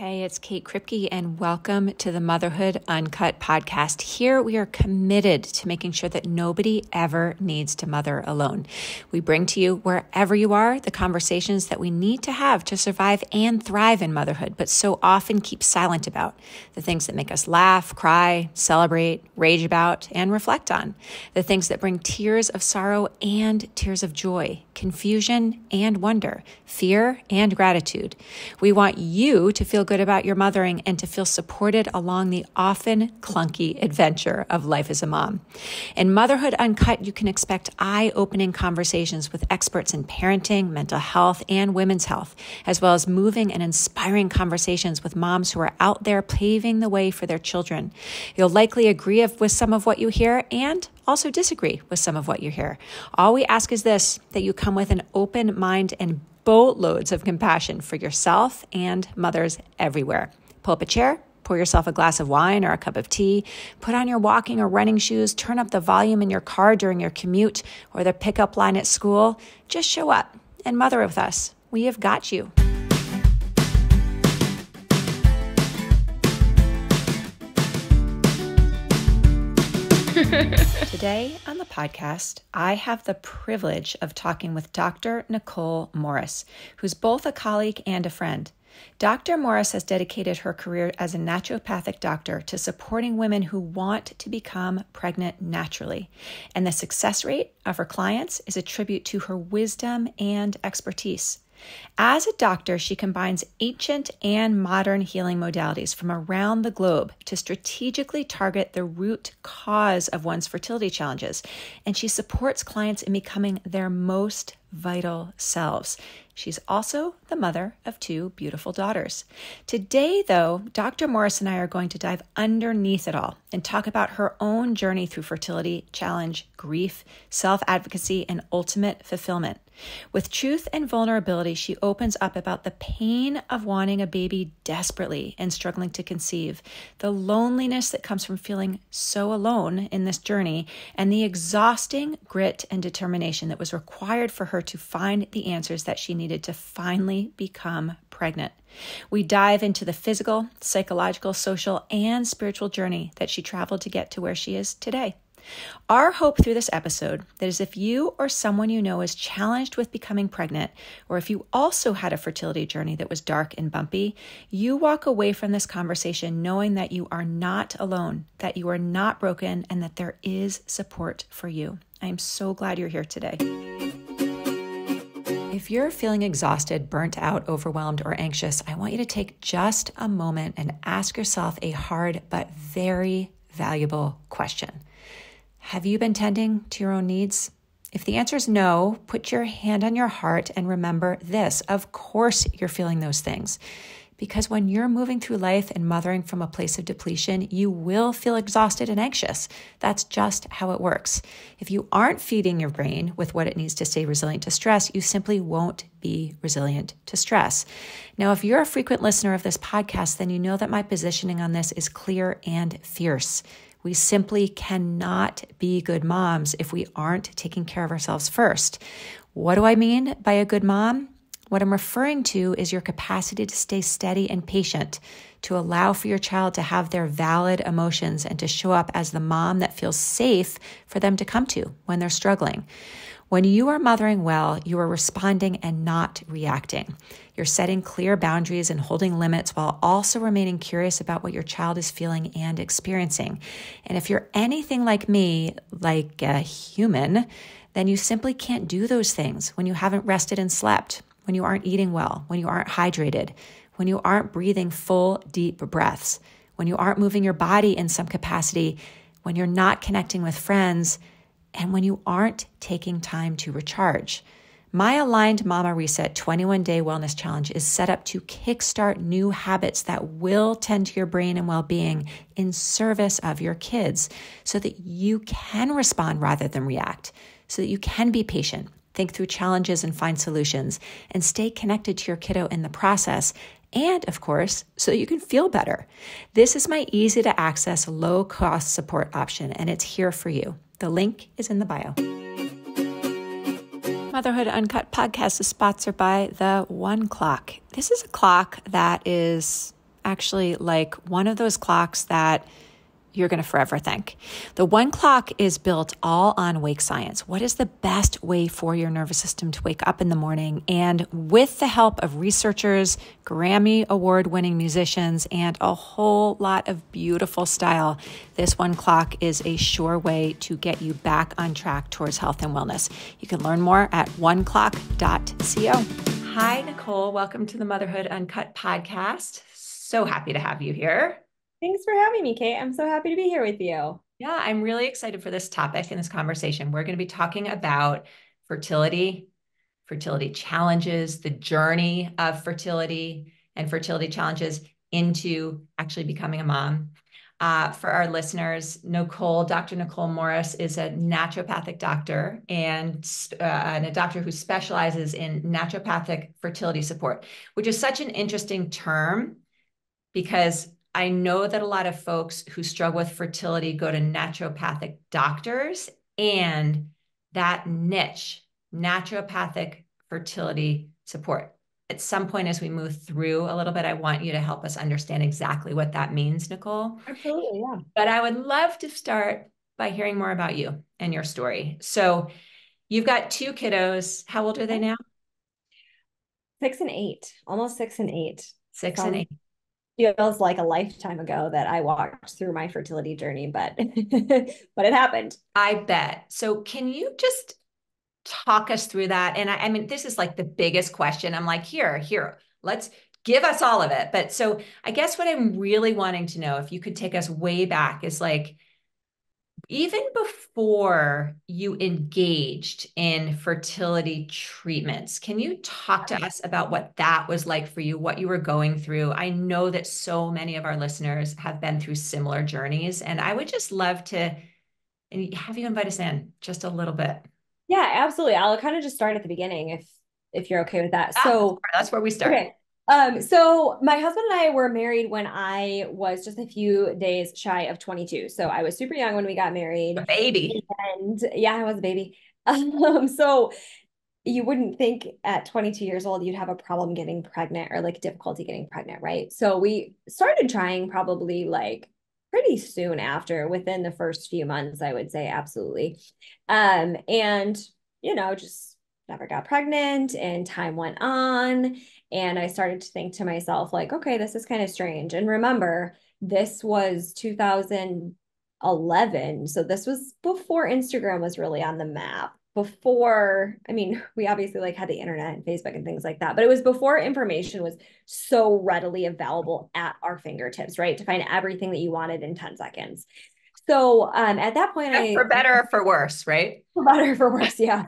Hey, it's Kate Kripke, and welcome to the Motherhood Uncut podcast. Here we are committed to making sure that nobody ever needs to mother alone. We bring to you, wherever you are, the conversations that we need to have to survive and thrive in motherhood, but so often keep silent about. The things that make us laugh, cry, celebrate, rage about, and reflect on. The things that bring tears of sorrow and tears of joy, confusion and wonder, fear and gratitude. We want you to feel good about your mothering and to feel supported along the often clunky adventure of life as a mom. In Motherhood Uncut, you can expect eye-opening conversations with experts in parenting, mental health, and women's health, as well as moving and inspiring conversations with moms who are out there paving the way for their children. You'll likely agree with some of what you hear and also disagree with some of what you hear. All we ask is this, that you come with an open mind and boatloads of compassion for yourself and mothers everywhere. Pull up a chair, pour yourself a glass of wine or a cup of tea, put on your walking or running shoes, turn up the volume in your car during your commute or the pickup line at school. Just show up and mother with us. We have got you. Today on the podcast, I have the privilege of talking with Dr. Nichole Morris, who's both a colleague and a friend. Dr. Morris has dedicated her career as a naturopathic doctor to supporting women who want to become pregnant naturally. And the success rate of her clients is a tribute to her wisdom and expertise. As a doctor, she combines ancient and modern healing modalities from around the globe to strategically target the root cause of one's fertility challenges, and she supports clients in becoming their most vital selves. She's also the mother of 2 beautiful daughters. Today, though, Dr. Morris and I are going to dive underneath it all and talk about her own journey through fertility, challenge, grief, self-advocacy, and ultimate fulfillment. With truth and vulnerability, she opens up about the pain of wanting a baby desperately and struggling to conceive, the loneliness that comes from feeling so alone in this journey, and the exhausting grit and determination that was required for her to find the answers that she needed to finally become pregnant. We dive into the physical, psychological, social, and spiritual journey that she traveled to get to where she is today. Our hope through this episode that is if you or someone you know is challenged with becoming pregnant, or if you also had a fertility journey that was dark and bumpy, you walk away from this conversation knowing that you are not alone, that you are not broken, and that there is support for you. I am so glad you're here today. If you're feeling exhausted, burnt out, overwhelmed, or anxious, I want you to take just a moment and ask yourself a hard but very valuable question. Have you been tending to your own needs? If the answer is no, put your hand on your heart and remember this. Of course you're feeling those things. Because when you're moving through life and mothering from a place of depletion, you will feel exhausted and anxious. That's just how it works. If you aren't feeding your brain with what it needs to stay resilient to stress, you simply won't be resilient to stress. Now, if you're a frequent listener of this podcast, then you know that my positioning on this is clear and fierce. We simply cannot be good moms if we aren't taking care of ourselves first. What do I mean by a good mom? What I'm referring to is your capacity to stay steady and patient, to allow for your child to have their valid emotions and to show up as the mom that feels safe for them to come to when they're struggling. When you are mothering well, you are responding and not reacting. You're setting clear boundaries and holding limits while also remaining curious about what your child is feeling and experiencing. And if you're anything like me, like a human, then you simply can't do those things when you haven't rested and slept, when you aren't eating well, when you aren't hydrated, when you aren't breathing full, deep breaths, when you aren't moving your body in some capacity, when you're not connecting with friends, and when you aren't taking time to recharge. My Aligned Mama Reset 21-Day Wellness Challenge is set up to kickstart new habits that will tend to your brain and well-being in service of your kids so that you can respond rather than react, so that you can be patient, think through challenges and find solutions, and stay connected to your kiddo in the process. And of course, so that you can feel better. This is my easy to access, low cost support option, and it's here for you. The link is in the bio. Motherhood Uncut podcast is sponsored by the One Clock. This is a clock that is actually like one of those clocks that you're going to forever thank. The One Clock is built all on wake science. What is the best way for your nervous system to wake up in the morning? And with the help of researchers, Grammy award-winning musicians, and a whole lot of beautiful style, this One Clock is a sure way to get you back on track towards health and wellness. You can learn more at oneclock.co. Hi, Nichole. Welcome to the Motherhood Uncut podcast. So happy to have you here. Thanks for having me, Kate. I'm so happy to be here with you. Yeah, I'm really excited for this topic and this conversation. We're going to be talking about fertility, fertility challenges, the journey of fertility and fertility challenges into actually becoming a mom. For our listeners, Dr. Nichole Morris is a naturopathic doctor and a doctor who specializes in naturopathic fertility support, which is such an interesting term because I know that a lot of folks who struggle with fertility go to naturopathic doctors, and that niche, naturopathic fertility support. At some point, as we move through a little bit, I want you to help us understand exactly what that means, Nichole. Absolutely, yeah. But I would love to start by hearing more about you and your story. So you've got two kiddos. How old are they now? 6 and 8, almost 6 and 8. 6 and 8. Sounds feels like a lifetime ago that I walked through my fertility journey, but but it happened. I bet. So can you just talk us through that? And I mean, this is like the biggest question. I'm like, here, let's give us all of it. But so I guess what I'm really wanting to know, if you could take us way back, is like, even before you engaged in fertility treatments, can you talk to us about what that was like for you, what you were going through? I know that so many of our listeners have been through similar journeys, and I would just love to have you invite us in just a little bit. Yeah, absolutely. I'll kind of just start at the beginning if you're okay with that. Yeah, So, that's where we start. okay. So my husband and I were married when I was just a few days shy of 22. So I was super young when we got A married. baby. And yeah, I was a baby. So you wouldn't think at 22 years old you'd have a problem getting pregnant or like difficulty getting pregnant, right? So we started trying probably like pretty soon after, within the first few months, I would say absolutely. And just never got pregnant, and time went on, and I started to think to myself like, okay, this is kind of strange. And remember, this was 2011, so this was before Instagram was really on the map, before, I mean, we obviously like had the internet and Facebook and things like that, but it was before information was so readily available at our fingertips, right? To find everything that you wanted in 10 seconds. So at that point, For better or for worse, right? for better or for worse, yeah.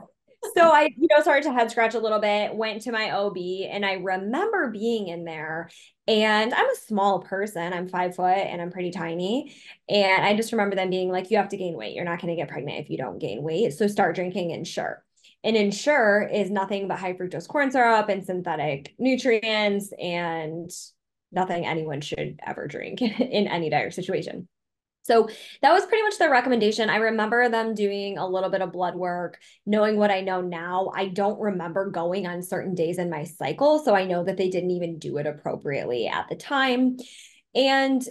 So I, started to head scratch a little bit, went to my OB, and I remember being in there. And I'm a small person. I'm 5 foot and I'm pretty tiny. And I just remember them being like, you have to gain weight. You're not going to get pregnant if you don't gain weight. So start drinking Ensure. And Ensure is nothing but high fructose corn syrup and synthetic nutrients, and nothing anyone should ever drink in any dire situation. So that was pretty much their recommendation. I remember them doing a little bit of blood work. Knowing what I know now, I don't remember going on certain days in my cycle. So I know that they didn't even do it appropriately at the time. And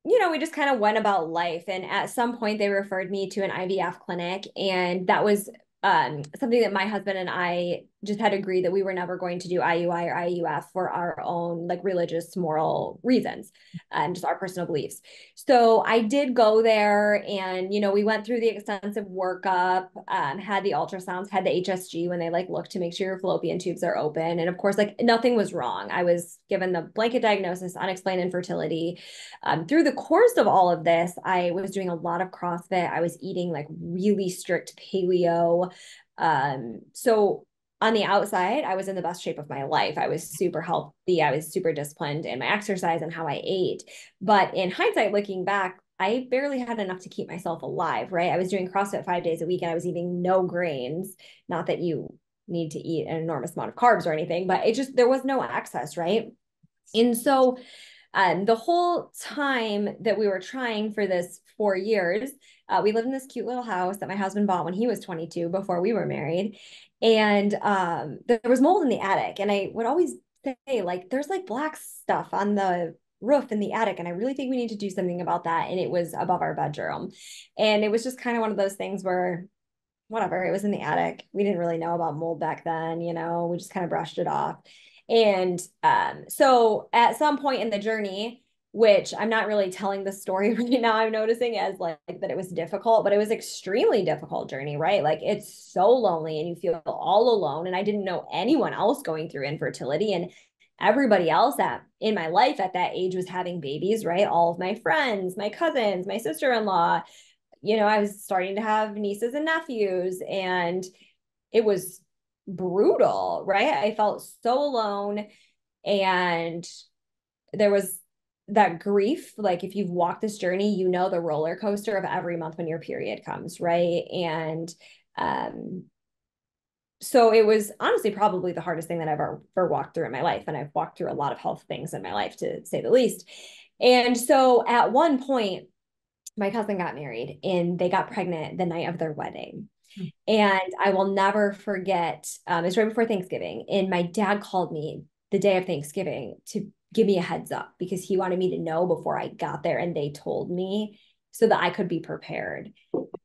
we just kind of went about life. And at some point, they referred me to an IVF clinic. And that was something that my husband and I just had agreed that we were never going to do IUI or IUF for our own like religious, moral reasons, and just our personal beliefs. So I did go there, and we went through the extensive workup, had the ultrasounds, had the HSG when they like look to make sure your fallopian tubes are open, and of course like nothing was wrong. I was given the blanket diagnosis, unexplained infertility. Through the course of all of this, I was doing a lot of CrossFit. I was eating like really strict paleo. So on the outside, I was in the best shape of my life. I was super healthy. I was super disciplined in my exercise and how I ate. But in hindsight, looking back, I barely had enough to keep myself alive, right? I was doing CrossFit 5 days a week and I was eating no grains. Not that you need to eat an enormous amount of carbs or anything, but there was no access, right? And so the whole time that we were trying for this 4 years, we lived in this cute little house that my husband bought when he was 22 before we were married. And there was mold in the attic. And I would always say, like, there's like black stuff on the roof in the attic, and I really think we need to do something about that. And it was above our bedroom. And it was just kind of one of those things where, whatever, it was in the attic. We didn't really know about mold back then, we just kind of brushed it off. And so at some point in the journey, which I'm not really telling the story right now, I'm noticing as like that it was difficult, but it was extremely difficult journey, right? Like it's so lonely and you feel all alone. And I didn't know anyone else going through infertility. And everybody else in my life at that age was having babies, right? All of my friends, my cousins, my sister-in-law, I was starting to have nieces and nephews, and it was brutal, right? I felt so alone. And there was that grief. Like if you've walked this journey, the roller coaster of every month when your period comes, right? And so it was honestly probably the hardest thing that I've ever walked through in my life. And I've walked through a lot of health things in my life, to say the least. And so at one point, my cousin got married and they got pregnant the night of their wedding. And I will never forget, it's right before Thanksgiving. And my dad called me the day of Thanksgiving to give me a heads up because he wanted me to know before I got there. And they told me so that I could be prepared.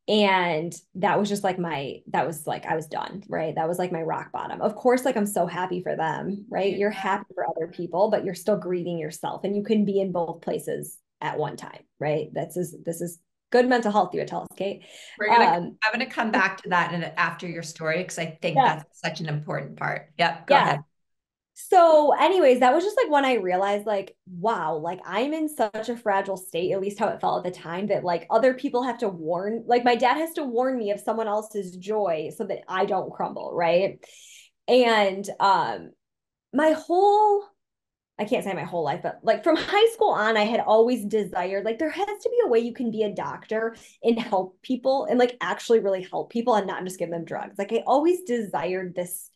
And that was just like that was like, I was done, right? That was like my rock bottom. Of course, like I'm so happy for them, right? Yeah. You're happy for other people, but you're still grieving yourself, and you can be in both places at one time, right? This is good mental health, you would tell us, Kate. I'm gonna come back to that after your story because I think Yeah. that's such an important part. Yep, go Yeah. ahead. So, anyways, that was just like when I realized, like, wow, like I'm in such a fragile state, at least how it felt at the time, that like other people have to like my dad has to warn me of someone else's joy so that I don't crumble, right? And my whole I can't say my whole life, but like from high school on, I had always desired, like, there has to be a way you can be a doctor and help people and like actually really help people and not just give them drugs. Like, I always desired this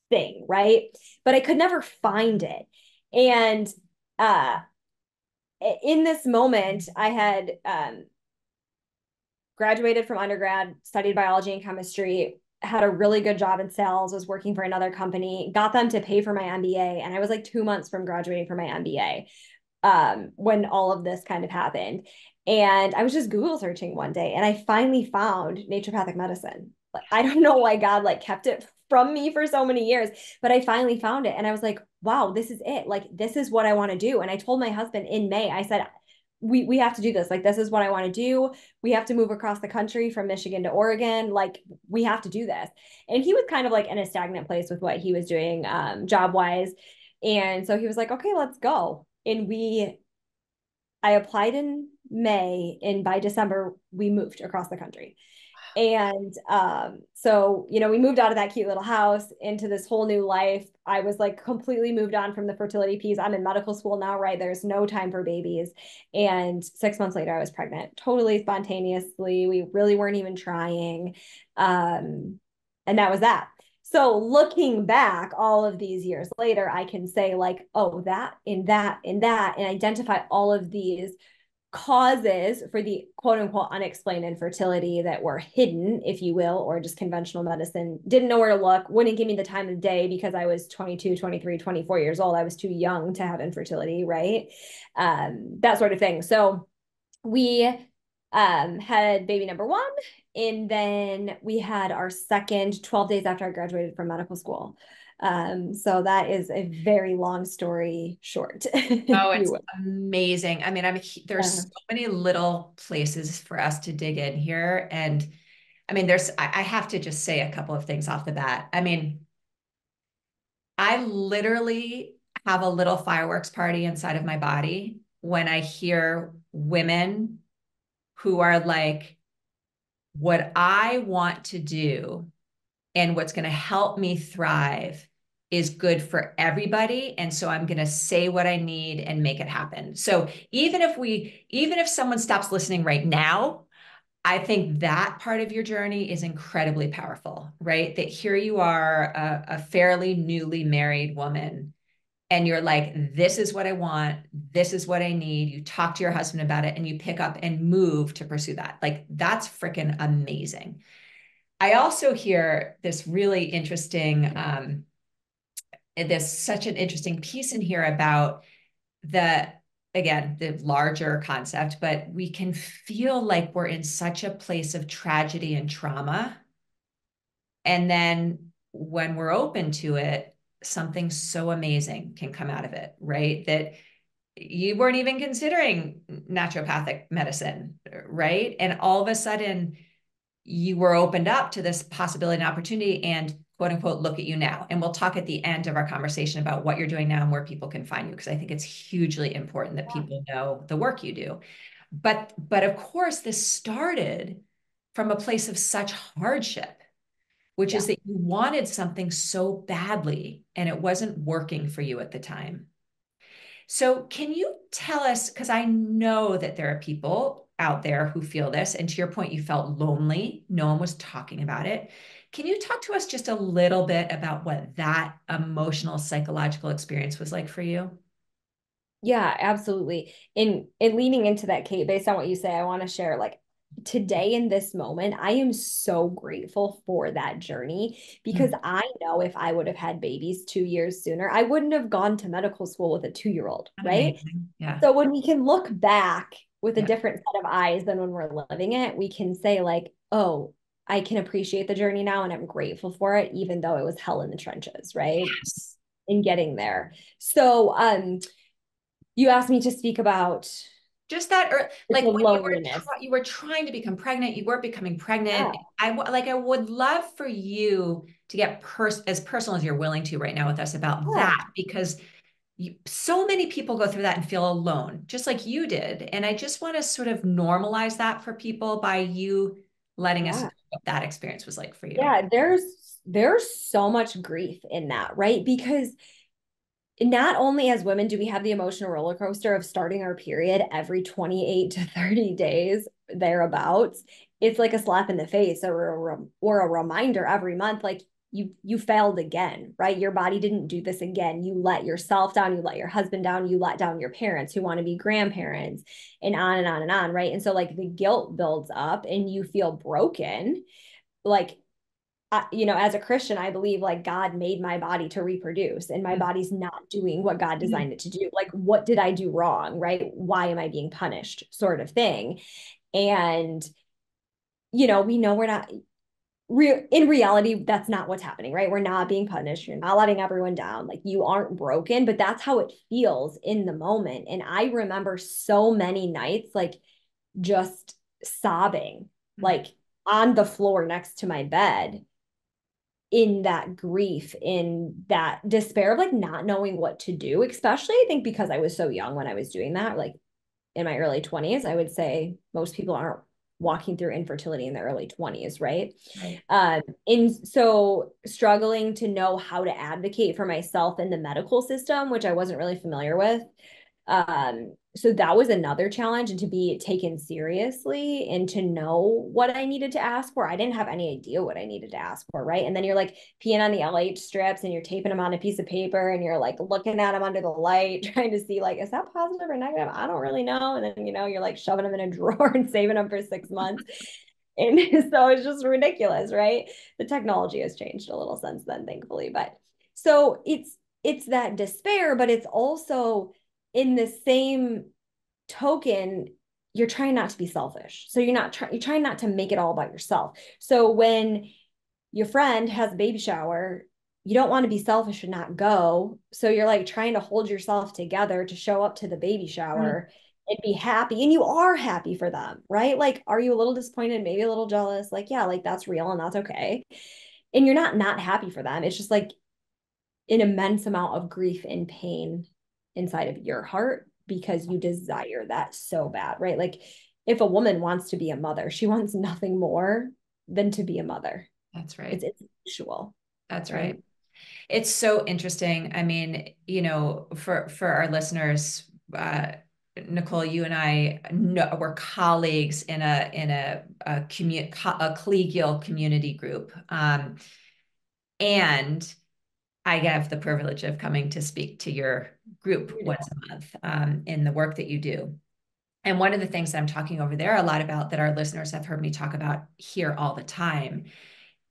thing, right? But I could never find it. And uh, in this moment, I had graduated from undergrad, studied biology and chemistry, had a really good job in sales, was working for another company, got them to pay for my MBA. And I was like 2 months from graduating from my MBA when all of this kind of happened. And I was just Google searching one day and I finally found naturopathic medicine. Like, I don't know why God like kept it from me for so many years, but I finally found it. And I was like, wow, this is it. Like, this is what I want to do. And I told my husband in May, I said, we have to do this. Like, this is what I want to do. We have to move across the country from Michigan to Oregon. Like, we have to do this. And he was kind of like in a stagnant place with what he was doing job wise. And so he was like, okay, let's go. And I applied in May, and by December, we moved across the country. And so, we moved out of that cute little house into this whole new life. I was like completely moved on from the fertility piece. I'm in medical school now, right? There's no time for babies. And 6 months later, I was pregnant, totally spontaneously. We really weren't even trying. And that was that. So looking back all of these years later, I can say like, oh, that and that and that, and identify all of these causes for the quote unquote unexplained infertility that were hidden, if you will, or just conventional medicine didn't know where to look, wouldn't give me the time of day because I was 22, 23, 24 years old. I was too young to have infertility, right? That sort of thing. So we had baby number one, and then we had our second 12 days after I graduated from medical school. So that is a very long story short, Oh, if you it's will. amazing. I mean, there's Yeah. so many little places for us to dig in here. And I mean, I have to just say a couple of things off the bat. I mean, I literally have a little fireworks party inside of my body when I hear women who are like, what I want to do and what's going to help me thrive is good for everybody. And so I'm going to say what I need and make it happen. So even if someone stops listening right now, I think that part of your journey is incredibly powerful, right? That here you are, a fairly newly married woman, and you're like, this is what I want. This is what I need. You talk to your husband about it and you pick up and move to pursue that. Like, that's freaking amazing. I also hear this really interesting there's such an interesting piece in here about the, again, the larger concept, but we can feel like we're in such a place of tragedy and trauma. And then when we're open to it, something so amazing can come out of it, right? That you weren't even considering naturopathic medicine, right? And all of a sudden, you were opened up to this possibility and opportunity, and quote unquote, look at you now. And we'll talk at the end of our conversation about what you're doing now and where people can find you, because I think it's hugely important that people know the work you do. But of course, this started from a place of such hardship, which is Yeah. that you wanted something so badly and it wasn't working for you at the time. So, can you tell us? Because I know that there are people out there who feel this. And to your point, you felt lonely. No one was talking about it. Can you talk to us just a little bit about what that emotional, psychological experience was like for you? Yeah, absolutely. In leaning into that, Kate, based on what you say, I want to share like today in this moment, I am so grateful for that journey because Mm, I know if I would have had babies 2 years sooner, I wouldn't have gone to medical school with a 2-year-old, right? amazing. Yeah. So when we can look back with a Yeah. different set of eyes than when we're living it, we can say like, oh, I can appreciate the journey now and I'm grateful for it, even though it was hell in the trenches, right? Yes. In getting there. So you asked me to speak about Just that, or the like when loneliness. you were trying to become pregnant, you weren't becoming pregnant. Yeah. I would love for you to get as personal as you're willing to right now with us about Yeah. that, because so many people go through that and feel alone, just like you did. And I just want to sort of normalize that for people by you letting us know Yeah. what that experience was like for you. Yeah. There's so much grief in that, right? Because not only as women do we have the emotional roller coaster of starting our period every 28 to 30 days thereabouts, it's like a slap in the face or a reminder every month like you failed again, right? Your body didn't do this again. You let yourself down, you let your husband down, you let down your parents who want to be grandparents, and on and on and on, right? And so like the guilt builds up and you feel broken. Like as a Christian, I believe like God made my body to reproduce and my Mm, body's not doing what God mm, designed it to do. Like, what did I do wrong? Right? Why am I being punished? Sort of thing. And, we know we're not in reality, that's not what's happening, right? We're not being punished. You're not letting everyone down. Like, you aren't broken, but that's how it feels in the moment. And I remember so many nights, like, just sobbing, mm, like on the floor next to my bed in that grief, in that despair of like not knowing what to do, especially I think because I was so young when I was doing that, like in my early 20s. I would say most people aren't walking through infertility in their early 20s, right? right. And so struggling to know how to advocate for myself in the medical system, which I wasn't really familiar with. So that was another challenge, and to be taken seriously and to know what I needed to ask for. I didn't have any idea what I needed to ask for, right? And then you're like peeing on the LH strips and you're taping them on a piece of paper and you're like looking at them under the light, trying to see like, is that positive or negative? I don't really know. And then, you're like shoving them in a drawer and saving them for 6 months. And so it's just ridiculous, right? The technology has changed a little since then, thankfully. But so it's that despair, but it's also in the same token, you're trying not to be selfish. So you're trying not to make it all about yourself. So when your friend has a baby shower, you don't want to be selfish and not go. So you're like trying to hold yourself together to show up to the baby Mm, shower and be happy. And you are happy for them, right? Like, are you a little disappointed, maybe a little jealous? Like, yeah, like that's real and that's okay. And you're not happy for them. It's just like an immense amount of grief and pain inside of your heart because you desire that so bad, right? Like if a woman wants to be a mother, she wants nothing more than to be a mother. that's It's right. instinctual, That's right? right. It's so interesting. I mean, for our listeners, Nichole, you and I know, we're colleagues in a collegial community group, and I have the privilege of coming to speak to your group You do. once a month in the work that you do. And one of the things that I'm talking over there a lot about, that our listeners have heard me talk about here all the time,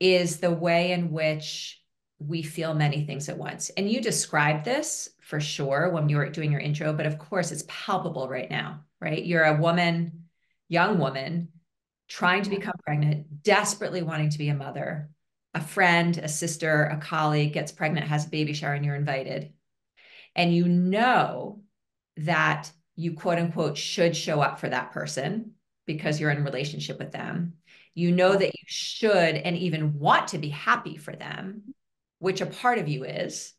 is the way in which we feel many things at once. And you described this for sure when you were doing your intro, but of course it's palpable right now, right? You're a woman, young woman, trying to become pregnant, desperately wanting to be a mother. A friend, a sister, a colleague gets pregnant, has a baby shower, and you're invited. And you know that you quote unquote should show up for that person because you're in relationship with them. You know Yeah. that you should and even want to be happy for them, which a part of you is.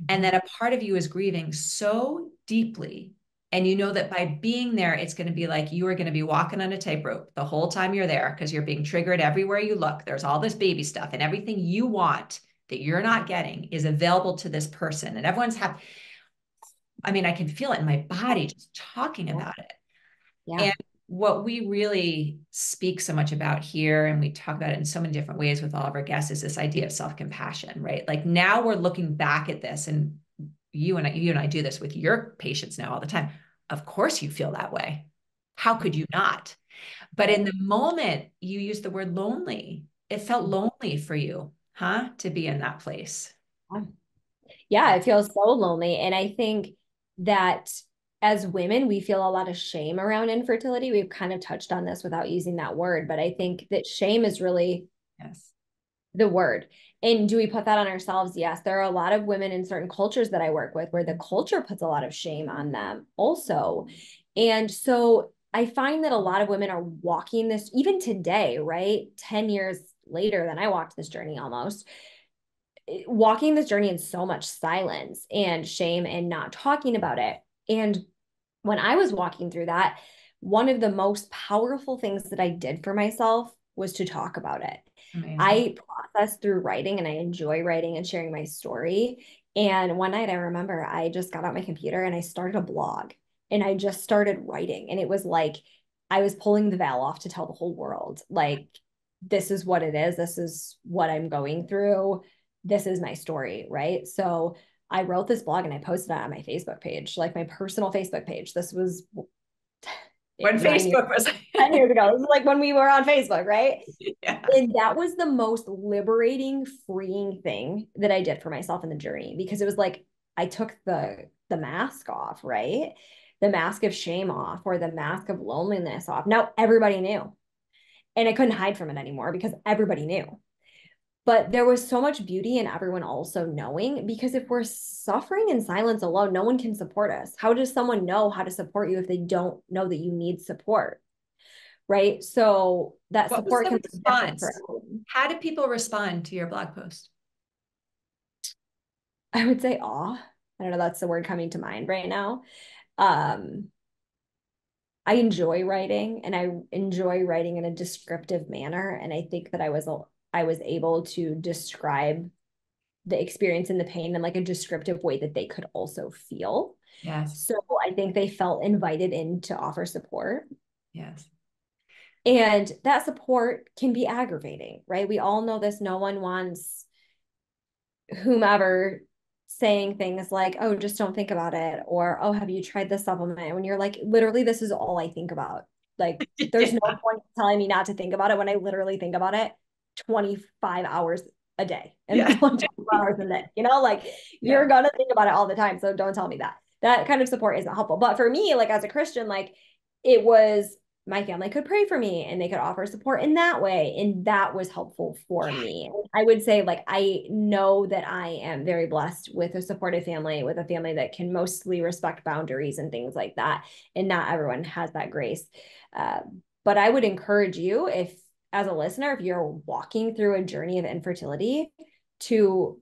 And then a part of you is grieving so deeply. And you know that by being there, it's going to be like you are going to be walking on a tightrope the whole time you're there because you're being triggered everywhere you look. There's all this baby stuff, and everything you want that you're not getting is available to this person. And everyone's happy. I mean, I can feel it in my body just talking Yeah. about it. Yeah. And what we really speak so much about here, and we talk about it in so many different ways with all of our guests, is this idea of self-compassion, right? Like now we're looking back at this, and you and I do this with your patients now all the time. Of course you feel that way. How could you not? But in Right. the moment you use the word lonely, it felt lonely for you, huh? To be in that place. Yeah, I feel so lonely. And I think that as women, we feel a lot of shame around infertility. We've kind of touched on this without using that word, but I think that shame is really Yes. the word. And do we put that on ourselves? Yes. There are a lot of women in certain cultures that I work with where the culture puts a lot of shame on them also. And so I find that a lot of women are walking this, even today, right? 10 years later than I walked this journey almost, walking this journey in so much silence and shame and not talking about it. And when I was walking through that, one of the most powerful things that I did for myself was to talk about it. Amazing. I process through writing and I enjoy writing and sharing my story. And one night I remember I just got out my computer and I started a blog and I just started writing. And it was like I was pulling the veil off to tell the whole world, like, this is what it is. This is what I'm going through. This is my story. Right. So I wrote this blog and I posted it on my Facebook page, like my personal Facebook page. This was When 9 years, Facebook was 10 years ago. This is like when we were on Facebook, right? yeah. And that was the most liberating, freeing thing that I did for myself in the journey because it was like I took the mask off, right? The mask of shame off or the mask of loneliness off. Now everybody knew. And I couldn't hide from it anymore because everybody knew. But there was so much beauty in everyone also knowing because if we're suffering in silence alone, no one can support us. How does someone know how to support you if they don't know that you need support? Right. So that What was support the can look different for response? everyone. How did people respond to your blog post? I would say awe. I don't know, that's the word coming to mind right now. Um, I enjoy writing and I enjoy writing in a descriptive manner. And I think that I was able to describe the experience and the pain in like a descriptive way that they could also feel. Yes. So I think they felt invited in to offer support. Yes. And that support can be aggravating, right? We all know this. No one wants whomever saying things like, oh, just don't think about it, or oh, have you tried this supplement? When you're like, literally, this is all I think about. Like, there's no Yeah. point telling me not to think about it when I literally think about it 25 hours a day and Yeah. 24 hours a day. You know, like Yeah. you're gonna think about it all the time. So don't tell me that. That kind of support isn't helpful. But for me, like as a Christian, like it was my family could pray for me and they could offer support in that way. And that was helpful for me. I would say, like, I know that I am very blessed with a supportive family, with a family that can mostly respect boundaries and things like that. And not everyone has that grace. Uh, but I would encourage you, if as a listener, if you're walking through a journey of infertility, to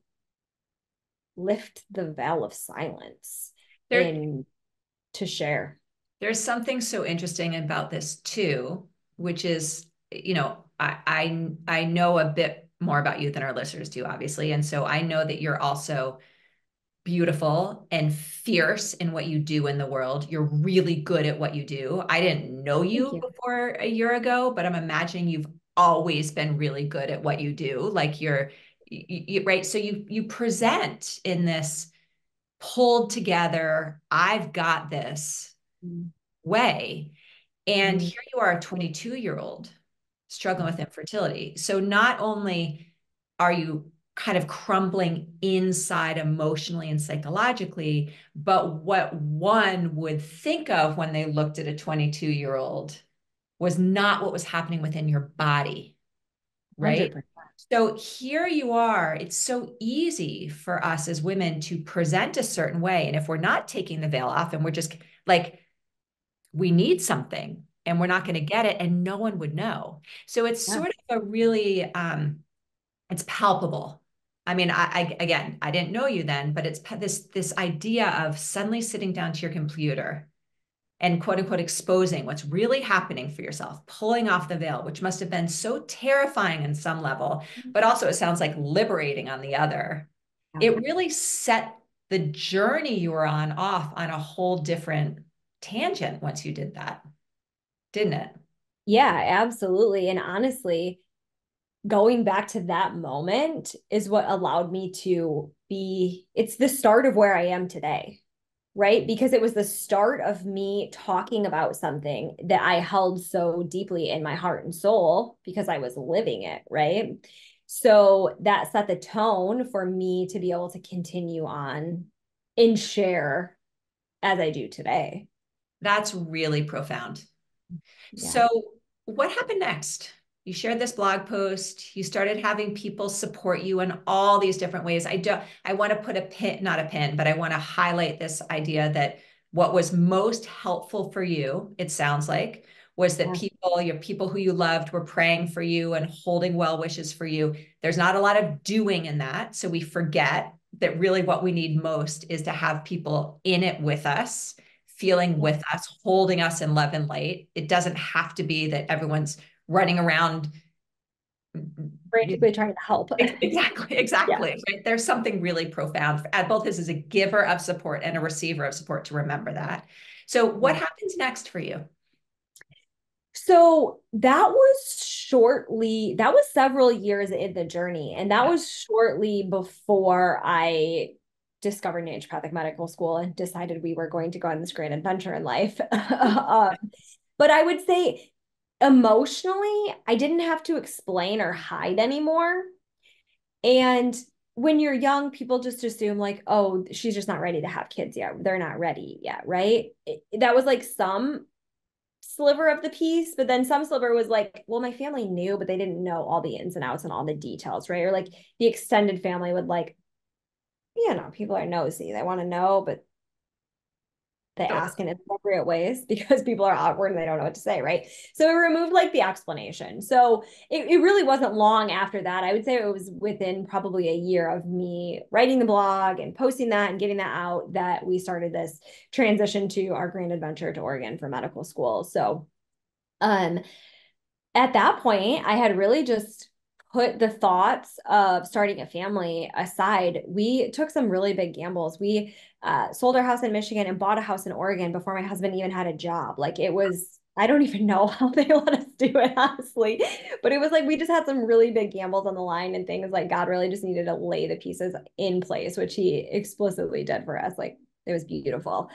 lift the veil of silence There, and to share. there's something so interesting about this too, which is, I know a bit more about you than our listeners do, obviously. And so I know that you're also beautiful and fierce in what you do in the world. You're really good at what you do. I didn't know Thank you you. before a year ago, but I'm imagining you've always been really good at what you do. Like right. So you present in this pulled together, I've got this way. And Mm-hmm. here you are, a 22-year-old struggling with infertility. So not only are you kind of crumbling inside emotionally and psychologically. But what one would think of when they looked at a 22-year-old was not what was happening within your body, right? 100%. So here you are. It's so easy for us as women to present a certain way. And if we're not taking the veil off and we're just like, we need something and we're not going to get it, and no one would know. So it's Yeah. sort of a really, it's palpable. I mean, again, I didn't know you then, but it's this idea of suddenly sitting down to your computer and quote unquote exposing what's really happening for yourself, pulling off the veil, which must have been so terrifying on some level, but also it sounds like liberating on the other. Yeah. It really set the journey you were on off on a whole different tangent once you did that, didn't it? Yeah, absolutely. And honestly, going back to that moment is what allowed me to it's the start of where I am today, right? Because it was the start of me talking about something that I held so deeply in my heart and soul because I was living it, right? So that set the tone for me to be able to continue on and share as I do today. That's really profound. Yeah. So, what happened next? You shared this blog post, you started having people support you in all these different ways. I want to put a pin, not a pin, but I want to highlight this idea that what was most helpful for you, it sounds like, was that Yeah. your people who you loved were praying for you and holding well wishes for you. There's not a lot of doing in that. So we forget that really what we need most is to have people in it with us, feeling with us, holding us in love and light. It doesn't have to be that everyone's running around. Frantically trying to help. Exactly, Yeah. exactly. Right? There's something really profound at both as a giver of support and a receiver of support to remember that. So what Yeah. happens next for you? So that was several years in the journey. And that Yeah. was shortly before I discovered naturopathic medical school and decided we were going to go on this great adventure in life. But I would say emotionally, I didn't have to explain or hide anymore. And when you're young, people just assume like, oh, she's just not ready to have kids yet. They're not ready yet, right? That was like some sliver of the piece, but then some sliver was like, well, my family knew, but they didn't know all the ins and outs and all the details, right? Or like the extended family would like, people are nosy. They want to know, but they ask in inappropriate ways because people are awkward and they don't know what to say, right? So it removed like the explanation. So it really wasn't long after that. I would say it was within probably a year of me writing the blog and posting that and getting that out that we started this transition to our grand adventure to Oregon for medical school. So um at that point, I had really just put the thoughts of starting a family aside. We took some really big gambles. We sold our house in Michigan and bought a house in Oregon before my husband even had a job. Like it was, I don't even know how they let us do it, honestly. But it was like we just had some really big gambles on the line and things like God really just needed to lay the pieces in place, which he explicitly did for us. Like it was beautiful.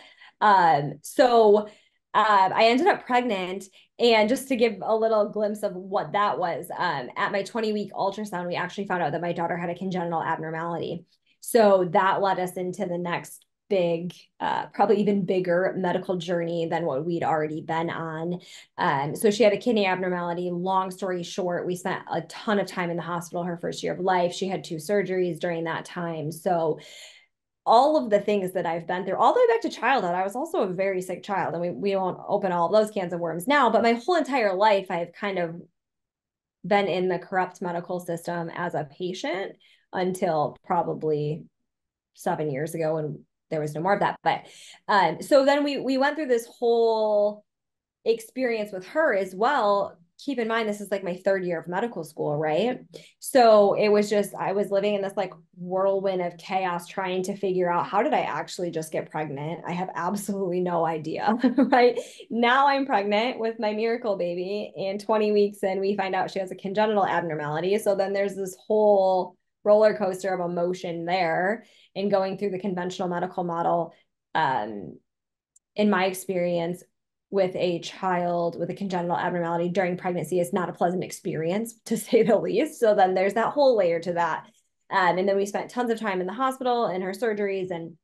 So I ended up pregnant. And just to give a little glimpse of what that was, at my 20-week ultrasound, we actually found out that my daughter had a congenital abnormality. So that led us into the next big, probably even bigger medical journey than what we'd already been on. So she had a kidney abnormality. Long story short, we spent a ton of time in the hospital her first year of life. She had 2 surgeries during that time. So all of the things that I've been through, all the way back to childhood, I was also a very sick child. And we won't open all of those cans of worms now, but my whole entire life, I've kind of been in the corrupt medical system as a patient until probably 7 years ago when there was no more of that. But so then we went through this whole experience with her as well. Keep in mind, this is like my 3rd year of medical school, right? So it was just, I was living in this like whirlwind of chaos trying to figure out how did I actually just get pregnant? I have absolutely no idea, right? Now I'm pregnant with my miracle baby, and 20 weeks in, we find out she has a congenital abnormality. So then there's this whole roller coaster of emotion there and going through the conventional medical model. In my experience, with a child with a congenital abnormality during pregnancy is not a pleasant experience, to say the least. So then there's that whole layer to that. And then we spent tons of time in the hospital and her surgeries and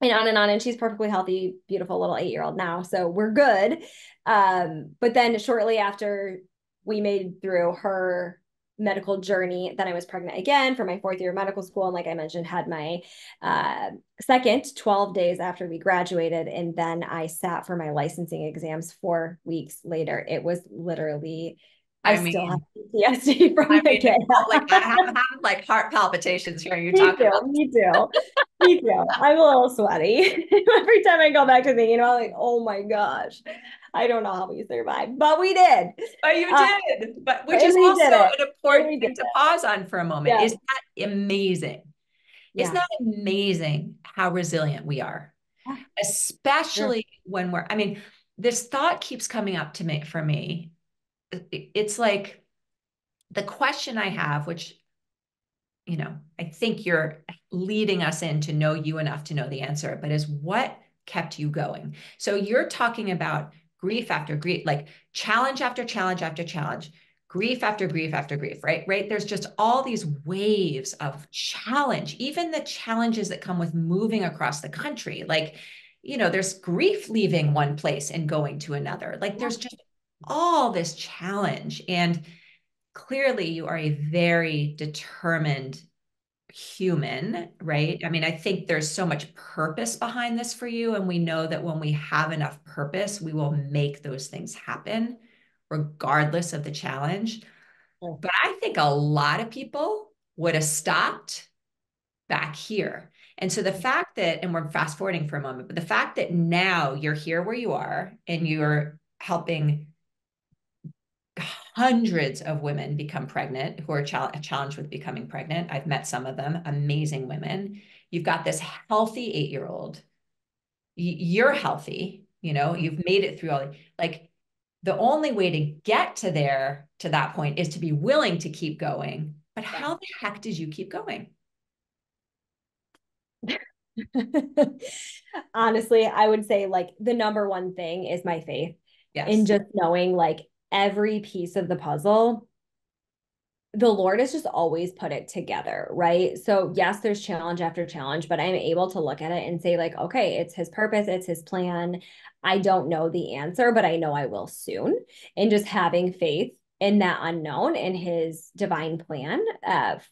on and on. And she's perfectly healthy, beautiful little 8-year-old now. So we're good. But then shortly after we made through her medical journey, then I was pregnant again for my 4th year of medical school. And like I mentioned, had my second 12 days after we graduated. And then I sat for my licensing exams 4 weeks later. It was literally, I still have PTSD from the get. Like I have had like heart palpitations hearing you Me talk too. about. Me too. Me too. I'm a little sweaty. Every time I go back to thinking, I'm like, oh my gosh, I don't know how we survived, but we did. But you did, but which is And we did also it. an And important we did thing to it. pause on for a moment. Yeah. Isn't that amazing? Isn't Yeah. that amazing how resilient we are? Yeah. Sure. Especially when I mean, this thought keeps coming up to me for me. It's like the question I have, which, I think you're leading us in to know you enough to know the answer, but is what kept you going? So you're talking about grief after grief, like challenge after challenge after challenge, grief after grief after grief, right? Right. There's just all these waves of challenge, even the challenges that come with moving across the country. Like, there's grief leaving one place and going to another. Like Yeah. there's just all this challenge. And clearly you are a very determined human, right? I mean, I think there's so much purpose behind this for you. And we know that when we have enough purpose, we will make those things happen, regardless of the challenge. Sure. But I think a lot of people would have stopped back here. And so the fact that, and we're fast forwarding for a moment, but the fact that now you're here where you are and you're helping hundreds of women become pregnant who are challenged with becoming pregnant. I've met some of them, amazing women. You've got this healthy 8-year-old. You're healthy, you've made it through like the only way to get to that point is to be willing to keep going. But Yeah. how the heck did you keep going? Honestly, I would say like the number one thing is my faith in Yes. just knowing like every piece of the puzzle the Lord has just always put it together, right? So, yes, there's challenge after challenge, but I'm able to look at it and say, like, okay, it's his purpose, it's his plan. I don't know the answer, but I know I will soon. And just having faith in that unknown and his divine plan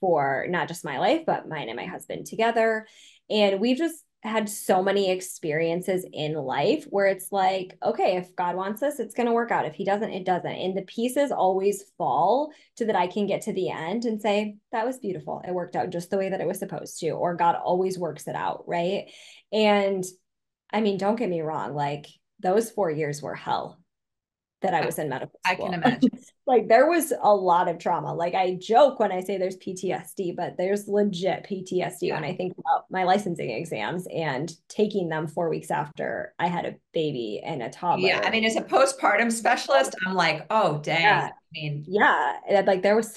for not just my life, but mine and my husband together. And we've just had so many experiences in life where it's like, okay, if God wants this, it's going to work out. If he doesn't, it doesn't. And the pieces always fall to that I can get to the end and say, that was beautiful. It worked out just the way that it was supposed to, or God always works it out. Right. And I mean, don't get me wrong, like those 4 years were hell that I was in medical I can school. imagine. Like there was a lot of trauma. Like I joke when I say there's PTSD, but there's legit PTSD Yeah. when I think about my licensing exams and taking them 4 weeks after I had a baby and a Yeah. I toddler. mean, as a postpartum specialist, I'm like, oh, dang. Yeah. I mean, Yeah. And like there was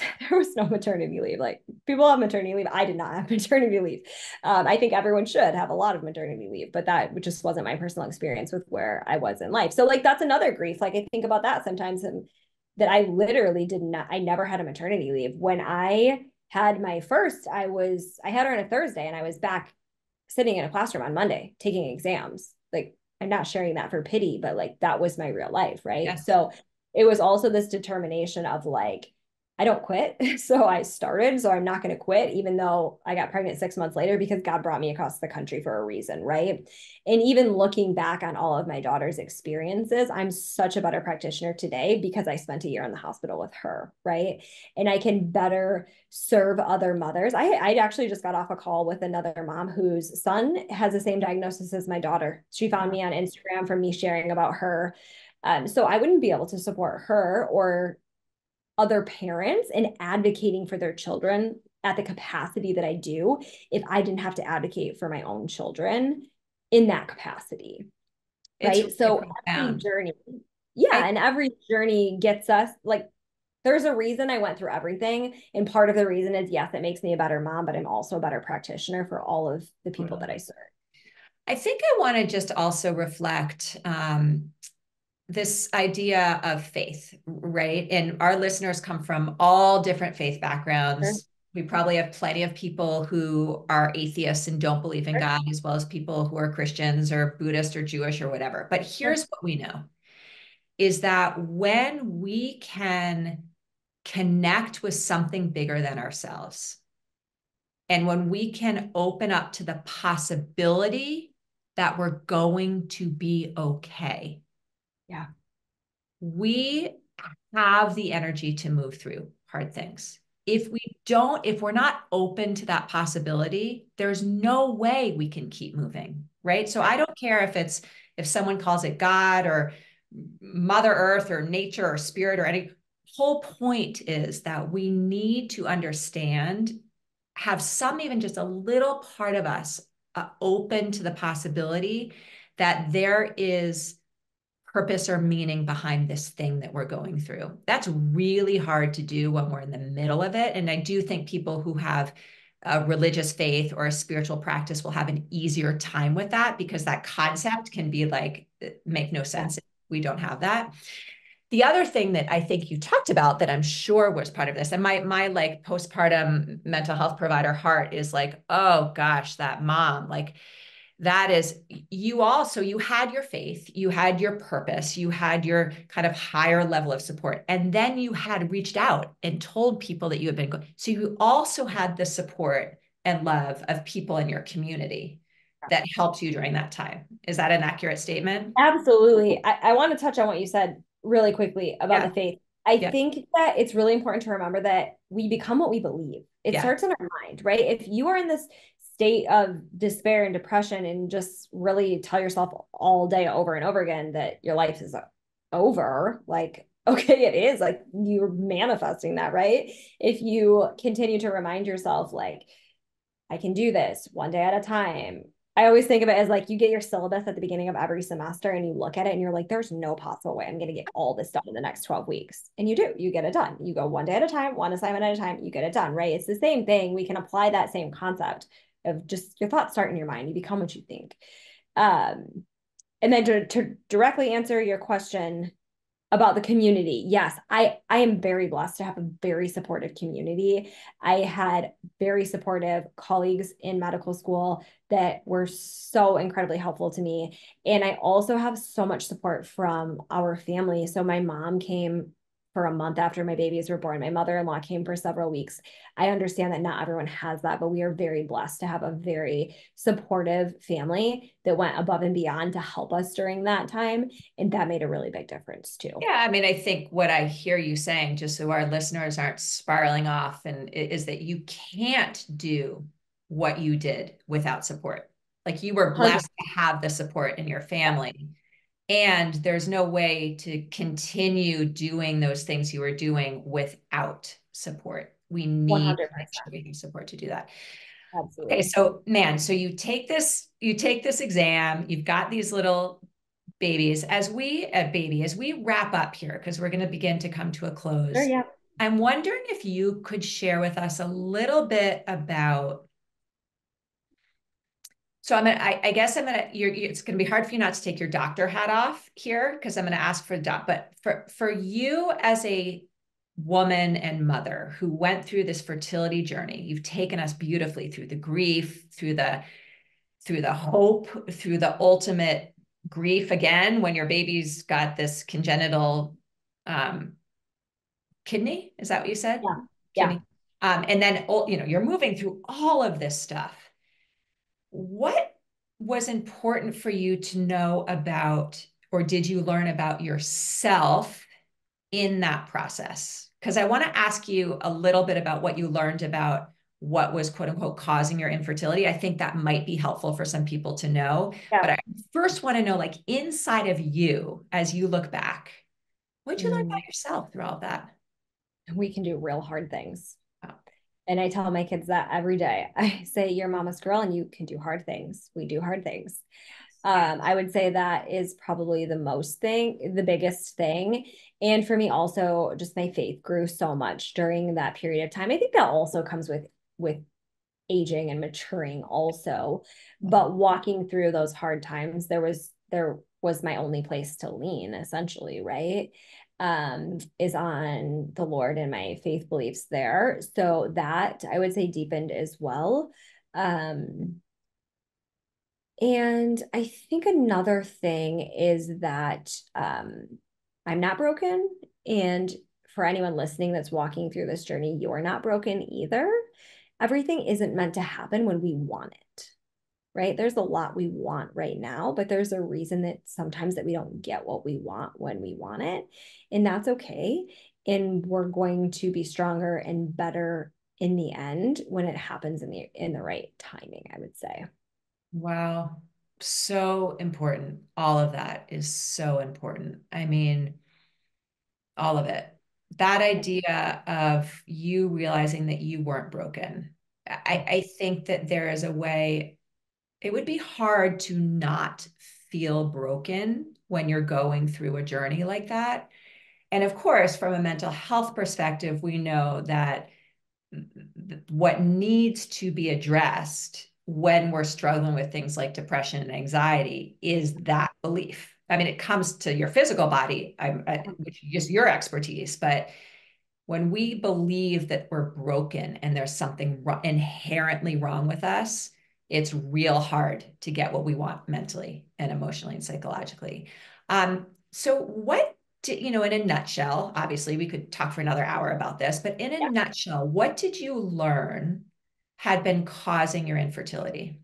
no maternity leave. Like people have maternity leave. I did not have maternity leave. I think everyone should have a lot of maternity leave, but that just wasn't my personal experience with where I was in life. So like that's another grief. Like I think about that sometimes and that I literally did not, I never had a maternity leave. When I had my first, I had her on a Thursday and I was back sitting in a classroom on Monday taking exams. Like I'm not sharing that for pity, but like that was my real life, right? yes. So it was also this determination of like, I don't quit. So I started, so I'm not going to quit, even though I got pregnant 6 months later because God brought me across the country for a reason, right? And even looking back on all of my daughter's experiences, I'm such a better practitioner today because I spent a year in the hospital with her, right? And I can better serve other mothers. I actually just got off a call with another mom whose son has the same diagnosis as my daughter. She found me on Instagram from me sharing about her. So I wouldn't be able to support her or other parents in advocating for their children at the capacity that I do if I didn't have to advocate for my own children in that capacity. It's Right. really So every profound. journey, yeah, I, and every journey gets us like there's a reason I went through everything. And part of the reason is yes, it makes me a better mom, but I'm also a better practitioner for all of the people that I totally. serve. I think I want to just also reflect this idea of faith, right? And our listeners come from all different faith Sure. backgrounds. We probably have plenty of people who are atheists and don't believe in Sure. God, as well as people who are Christians or Buddhist or Jewish or whatever. But Sure. here's what we know is that when we can connect with something bigger than ourselves, and when we can open up to the possibility that we're going to be okay, Yeah. we have the energy to move through hard things. If we don't, if we're not open to that possibility, there's no way we can keep moving, right? So I don't care if someone calls it God or Mother Earth or nature or spirit or any whole point is that we need to understand, have some even just a little part of us open to the possibility that there is purpose or meaning behind this thing that we're going through. That's really hard to do when we're in the middle of it. And I do think people who have a religious faith or a spiritual practice will have an easier time with that because that concept can be like, make no Yeah. sense if we don't have that. The other thing that I think you talked about that I'm sure was part of this, and my like postpartum mental health provider heart is like, oh gosh, that mom, like that is you also you had your faith, you had your purpose, you had your kind of higher level of support, and then you had reached out and told people that you had been going, so you also had the support and love of people in your community that helped you during that time. Is that an accurate statement? Absolutely. I want to touch on what you said really quickly about the Yeah, faith. I yeah, think that it's really important to remember that we become what we believe. It yeah. starts in our mind, right? If you are in this state of despair and depression and just really tell yourself all day over and over again that your life is over, like, okay, it is, like you're manifesting that, right? If you continue to remind yourself, like, I can do this one day at a time. I always think of it as like you get your syllabus at the beginning of every semester and you look at it and you're like, there's no possible way I'm going to get all this done in the next 12 weeks. And you do, you get it done. You go one day at a time, one assignment at a time, you get it done, right? It's the same thing. We can apply that same concept of just your thoughts start in your mind. You become what you think. Um, and then to directly answer your question, about the community. Yes, I am very blessed to have a very supportive community. I had very supportive colleagues in medical school that were so incredibly helpful to me. And I also have so much support from our family. So my mom came for a month after my babies were born. My mother-in-law came for several weeks. I understand that not everyone has that, but we are very blessed to have a very supportive family that went above and beyond to help us during that time. And that made a really big difference too. Yeah, I mean, I think what I hear you saying, just so our listeners aren't spiraling off, and is that you can't do what you did without support. Like you were 100. blessed to have the support in your family, and there's no way to continue doing those things you were doing without support. We need to make 100%. sure we have support to do that. Okay, Absolutely. so man, so you take this exam, you've got these little babies. As we wrap up here, because we're going to begin to come to a Sure, close, yeah. I'm wondering if you could share with us a little bit about. So I guess it's going to be hard for you not to take your doctor hat off here because I'm going to ask for the doc. But for you as a woman and mother who went through this fertility journey, you've taken us beautifully through the grief, through the hope, through the ultimate grief again when your baby's got this congenital um, kidney. Is that what you said? Yeah. Yeah. Kidney. And then, you're moving through all of this stuff. What was important for you to know about, or did you learn about yourself in that process? Because I want to ask you a little bit about what you learned about what was quote unquote causing your infertility. I think that might be helpful for some people to know. But Yeah. I first want to know, like, inside of you, as you look back, what did you learn Mm, about yourself through all of that? we can do real hard things. Oh, And I tell my kids that every day. I say, you're mama's girl and you can do hard things. We do hard things. I would say that is probably the biggest thing. And for me also, just my faith grew so much during that period of time. I think that also comes with aging and maturing also. But walking through those hard times, there was there was my only place to lean, essentially, right? Is on the Lord and my faith beliefs there. So that I would say deepened as well. And I think another thing is that I'm not broken. And for anyone listening that's walking through this journey, you're not broken either. Everything isn't meant to happen when we want it, right? There's a lot we want right now, but there's a reason that sometimes that we don't get what we want when we want it. And that's okay. And we're going to be stronger and better in the end when it happens in the right timing, I would say. Wow. So important. All of that is so important. I mean, all of it. That idea of you realizing that you weren't broken. I think that there is a way, it would be hard to not feel broken when you're going through a journey like that. And of course, from a mental health perspective, we know that what needs to be addressed when we're struggling with things like depression and anxiety is that belief. I mean, it comes to your physical body, which is just your expertise, but when we believe that we're broken and there's something inherently wrong with us, it's real hard to get what we want mentally and emotionally and psychologically. So what did, in a nutshell, obviously we could talk for another hour about this, but in a Yeah. nutshell, what did you learn had been causing your infertility?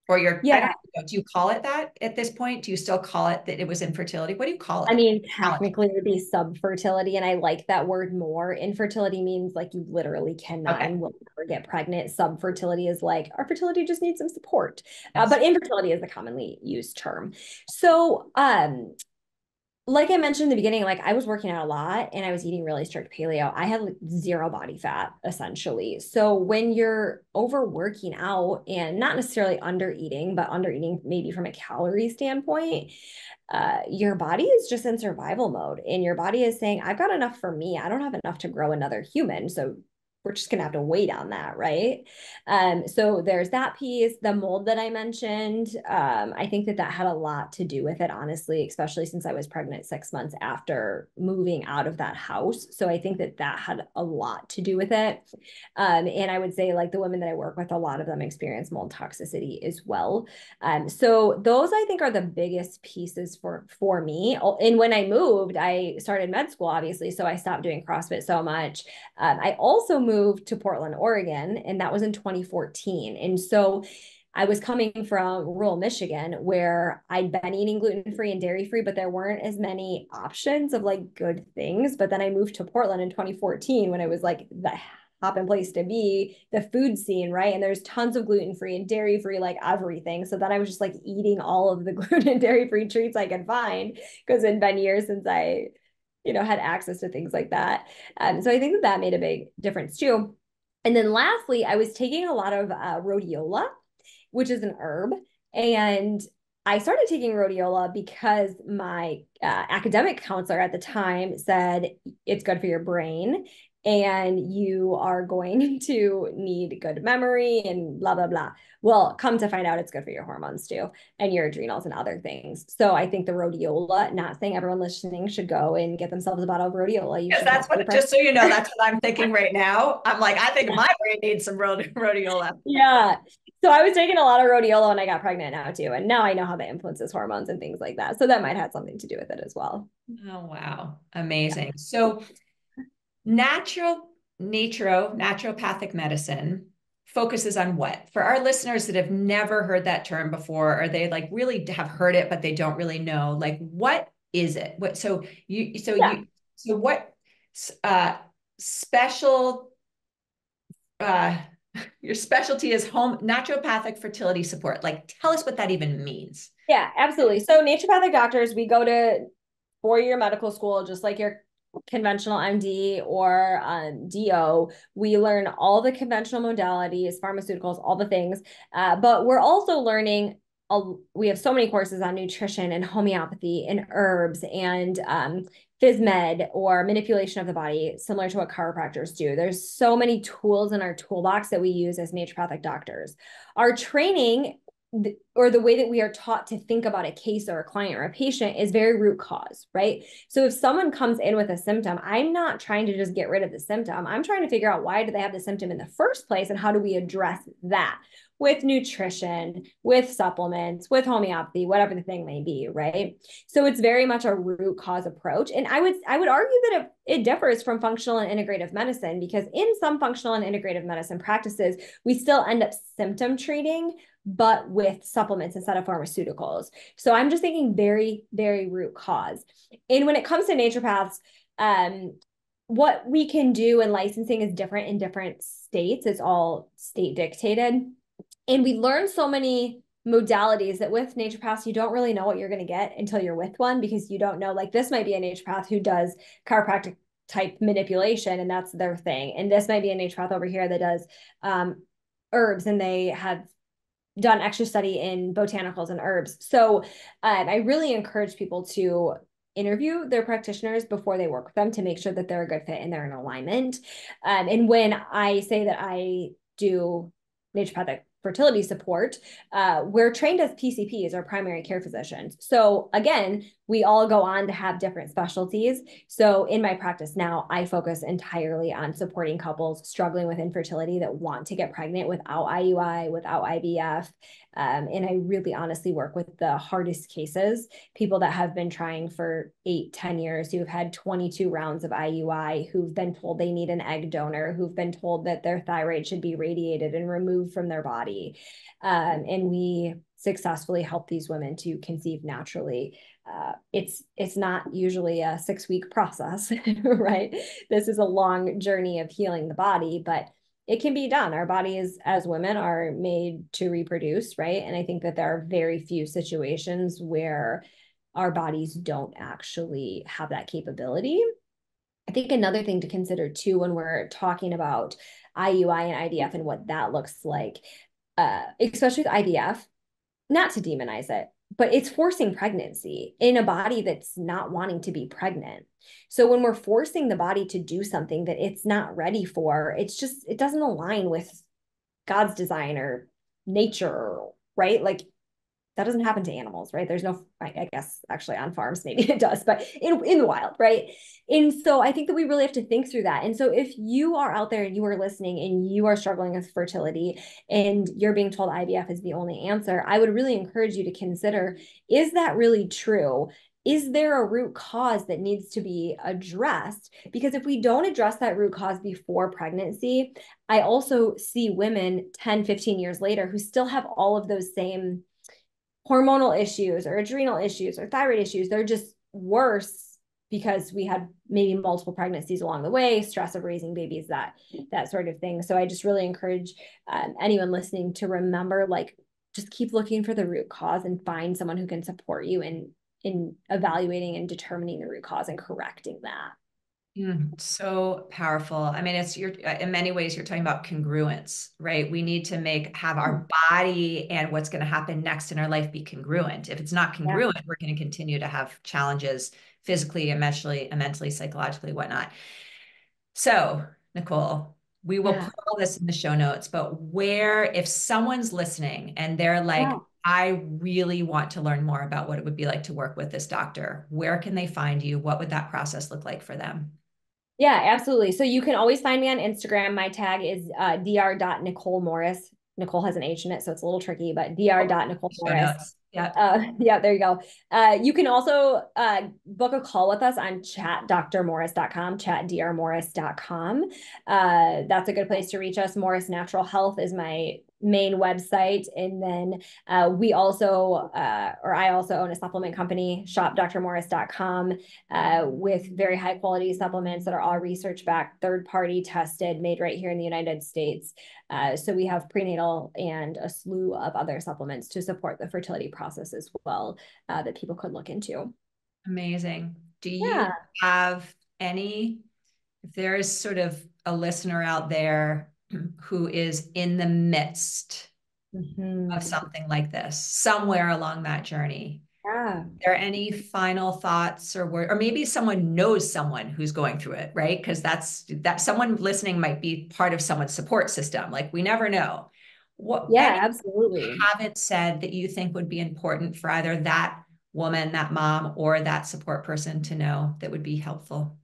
Or I don't Yeah. know, do you call it that at this point? Do you still call it that it was infertility? What do you call I it? mean, technically it would be subfertility, and I like that word more. Infertility means like you literally cannot Okay. and will never get pregnant. Subfertility is like our fertility just needs some support. Yes. But infertility is the commonly used term. So, like I mentioned in the beginning, like I was working out a lot and I was eating really strict paleo. I had like zero body fat essentially. So when you're overworking out and not necessarily under eating, but under eating maybe from a calorie standpoint, your body is just in survival mode and your body is saying, I've got enough for me. I don't have enough to grow another human. So we're just going to have to wait on that, right? So there's that piece. The mold that I mentioned, I think that that had a lot to do with it, honestly, especially since I was pregnant 6 months after moving out of that house. So I think that that had a lot to do with it. And I would say, like the women that I work with, a lot of them experience mold toxicity as well. So those I think are the biggest pieces for me. And when I moved, I started med school, obviously, so I stopped doing CrossFit so much. I also moved to Portland, Oregon, and that was in 2014. And so I was coming from rural Michigan where I'd been eating gluten-free and dairy-free, but there weren't as many options of like good things. But then I moved to Portland in 2014 when it was like the hopping place to be, the food scene, right? And there's tons of gluten-free and dairy-free, like everything. So then I was just like eating all of the gluten and dairy-free treats I could find because it'd been years since I had access to things like that. So I think that that made a big difference too. And then lastly, I was taking a lot of rhodiola, which is an herb. And I started taking rhodiola because my academic counselor at the time said it's good for your brain and you are going to need good memory and blah, blah, blah. Well, come to find out it's good for your hormones too and your adrenals and other things. So I think the rhodiola, not saying everyone listening should go and get themselves a bottle of rhodiola. You Yes, should that's talk to your what, just so practitioner. you know, that's what I'm thinking right now. I'm like, I think my brain needs some rhodiola. Yeah. So I was taking a lot of rhodiola when I got pregnant now too. And now I know how that influences hormones and things like that. So that might have something to do with it as well. Oh, wow. Yeah. Amazing. So naturopathic medicine focuses on what? For our listeners that have never heard that term before, or they like really have heard it, but they don't really know, like, what is it? Yeah. So what uh, special, uh, your specialty is home naturopathic fertility support. Like, tell us what that even means. Yeah, absolutely. So naturopathic doctors, we go to 4-year medical school, just like your conventional MD or DO. We learn all the conventional modalities, pharmaceuticals, all the things. But we're also learning, we have so many courses on nutrition and homeopathy and herbs and phys med or manipulation of the body, similar to what chiropractors do. There's so many tools in our toolbox that we use as naturopathic doctors. Our training or the way that we are taught to think about a case or a client or a patient is very root cause, right? So if someone comes in with a symptom, I'm not trying to just get rid of the symptom. I'm trying to figure out why do they have the symptom in the first place and how do we address that with nutrition, with supplements, with homeopathy, whatever the thing may be, right? So it's very much a root cause approach. And I would argue that it differs from functional and integrative medicine, because in some functional and integrative medicine practices, we still end up symptom treating, but with supplements instead of pharmaceuticals. So I'm just thinking very, very root cause. And when it comes to naturopaths, what we can do in licensing is different in different states. It's all state dictated. And we learn so many modalities that with naturopaths, you don't really know what you're going to get until you're with one, because you don't know, like, this might be a naturopath who does chiropractic type manipulation and that's their thing. And this might be a naturopath over here that does herbs, and they have done extra study in botanicals and herbs. So I really encourage people to interview their practitioners before they work with them to make sure that they're a good fit and they're in alignment. And when I say that I do naturopathic fertility support, we're trained as PCPs, or primary care physicians. So again, we all go on to have different specialties. So in my practice now, I focus entirely on supporting couples struggling with infertility that want to get pregnant without IUI, without IVF. And I really honestly work with the hardest cases, people that have been trying for 8-10 years, who've had 22 rounds of IUI, who've been told they need an egg donor, who've been told that their thyroid should be radiated and removed from their body. And we successfully help these women to conceive naturally. It's not usually a 6-week process, right? This is a long journey of healing the body, but it can be done. Our bodies as women are made to reproduce, right? And I think that there are very few situations where our bodies don't actually have that capability. I think another thing to consider too, when we're talking about IUI and IVF and what that looks like, especially with IVF, not to demonize it, but it's forcing pregnancy in a body that's not wanting to be pregnant. So when we're forcing the body to do something that it's not ready for, it doesn't align with God's design or nature, right? Like, that doesn't happen to animals, right? There's no, I guess actually on farms, maybe it does, but in the wild, right? And so I think that we really have to think through that. And so if you are out there and you are listening and you are struggling with fertility and you're being told IVF is the only answer, I would really encourage you to consider, is that really true? Is there a root cause that needs to be addressed? Because if we don't address that root cause before pregnancy, I also see women 10, 15 years later who still have all of those same hormonal issues or adrenal issues or thyroid issues. They're just worse because we had maybe multiple pregnancies along the way, stress of raising babies, that sort of thing. So I just really encourage anyone listening to remember, like, just keep looking for the root cause and find someone who can support you in evaluating and determining the root cause and correcting that. So powerful. I mean, you're in many ways you're talking about congruence, right? We need to have our body and what's going to happen next in our life be congruent. If it's not congruent, we're going to continue to have challenges physically, mentally, psychologically, whatnot. So, Nichole, we will put all this in the show notes, but if someone's listening and they're like, I really want to learn more about what it would be like to work with this doctor, where can they find you? What would that process look like for them? Yeah, absolutely. So you can always find me on Instagram. My tag is dr.Nichole Morris. Nichole has an H in it, so it's a little tricky, but dr.Nichole Show Morris. notes. Yeah. Yeah, there you go. You can also book a call with us on chatdrmorris.com, chatdrmorris.com. That's a good place to reach us. Morris Natural Health is my main website. And then I also own a supplement company, shopdrmorris.com, with very high quality supplements that are all research backed, third party tested, made right here in the United States. So we have prenatal and a slew of other supplements to support the fertility process as well, that people could look into. Amazing. Do you have if there is sort of a listener out there who is in the midst of something like this, somewhere along that journey, are there any final thoughts or maybe someone knows someone who's going through it, right? Because that someone listening might be part of someone's support system. Like, we never know. Yeah, any absolutely. habits said that you think would be important for either that woman, that mom, or that support person to know that would be helpful?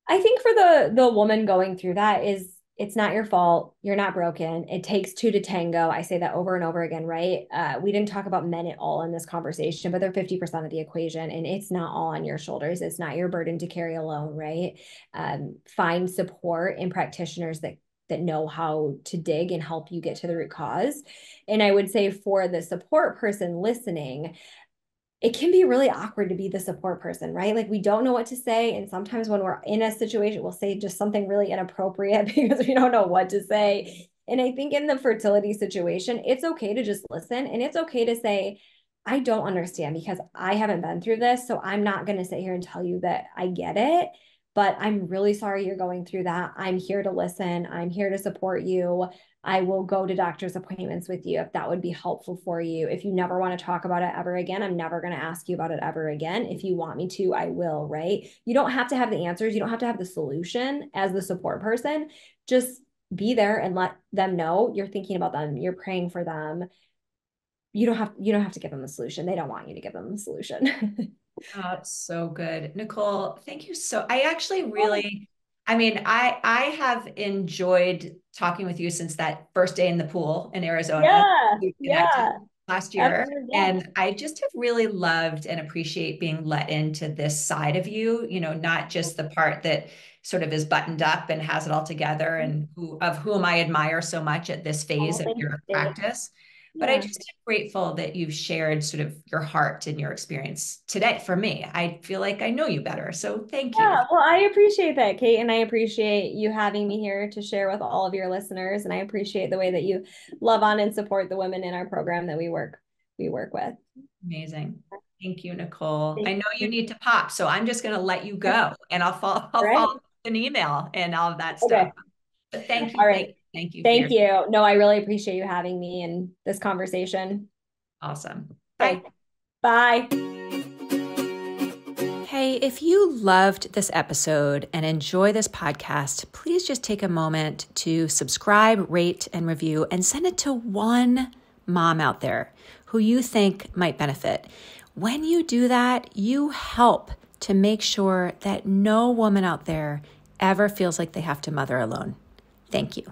I think for the woman going through that is it's not your fault. You're not broken. It takes two to tango. I say that over and over again, right? We didn't talk about men at all in this conversation, but they're 50% of the equation, and it's not all on your shoulders. It's not your burden to carry alone, right? Find support and practitioners that know how to dig and help you get to the root cause. And I would say for the support person listening, it can be really awkward to be the support person, right? Like we don't know what to say. And sometimes when we're in a situation, we'll say just something really inappropriate because we don't know what to say. And I think in the fertility situation, it's okay to just listen and it's okay to say, I don't understand because I haven't been through this. So I'm not going to sit here and tell you that I get it, but I'm really sorry you're going through that. I'm here to listen. I'm here to support you. I will go to doctor's appointments with you if that would be helpful for you. If you never want to talk about it ever again, I'm never going to ask you about it ever again. If you want me to, I will, right? You don't have to have the answers. You don't have to have the solution as the support person. Just be there and let them know you're thinking about them, you're praying for them. You don't have to give them the solution. They don't want you to give them the solution. Oh, it's so good. Nichole, thank you so. I actually really, I mean, I have enjoyed talking with you since that first day in the pool in Arizona. Yeah, We connected yeah. last year. Absolutely. Yeah. And I just have really loved and appreciate being let into this side of you, not just the part that sort of is buttoned up and has it all together and whom I admire so much at this phase Oh, of thanks, your Dave. practice. But I Yeah. just am grateful that you've shared sort of your heart and your experience today for me. I feel like I know you better. So thank you. Yeah, well, I appreciate that, Kate, and I appreciate you having me here to share with all of your listeners. And I appreciate the way that you love on and support the women in our program that we work with. Amazing. Thank you, Nichole. I Thank know you you. need to pop, so I'm just going to let you Okay. go and All I'll right. follow up with an email and all of that stuff. Okay. But thank All you, thank right. you, thank you for Thank your you. No, I really appreciate you having me in this conversation. awesome. Bye. Okay. Bye. Hey, if you loved this episode and enjoy this podcast, please just take a moment to subscribe, rate, and review, and send it to one mom out there who you think might benefit. When you do that, you help to make sure that no woman out there ever feels like they have to mother alone. Thank you.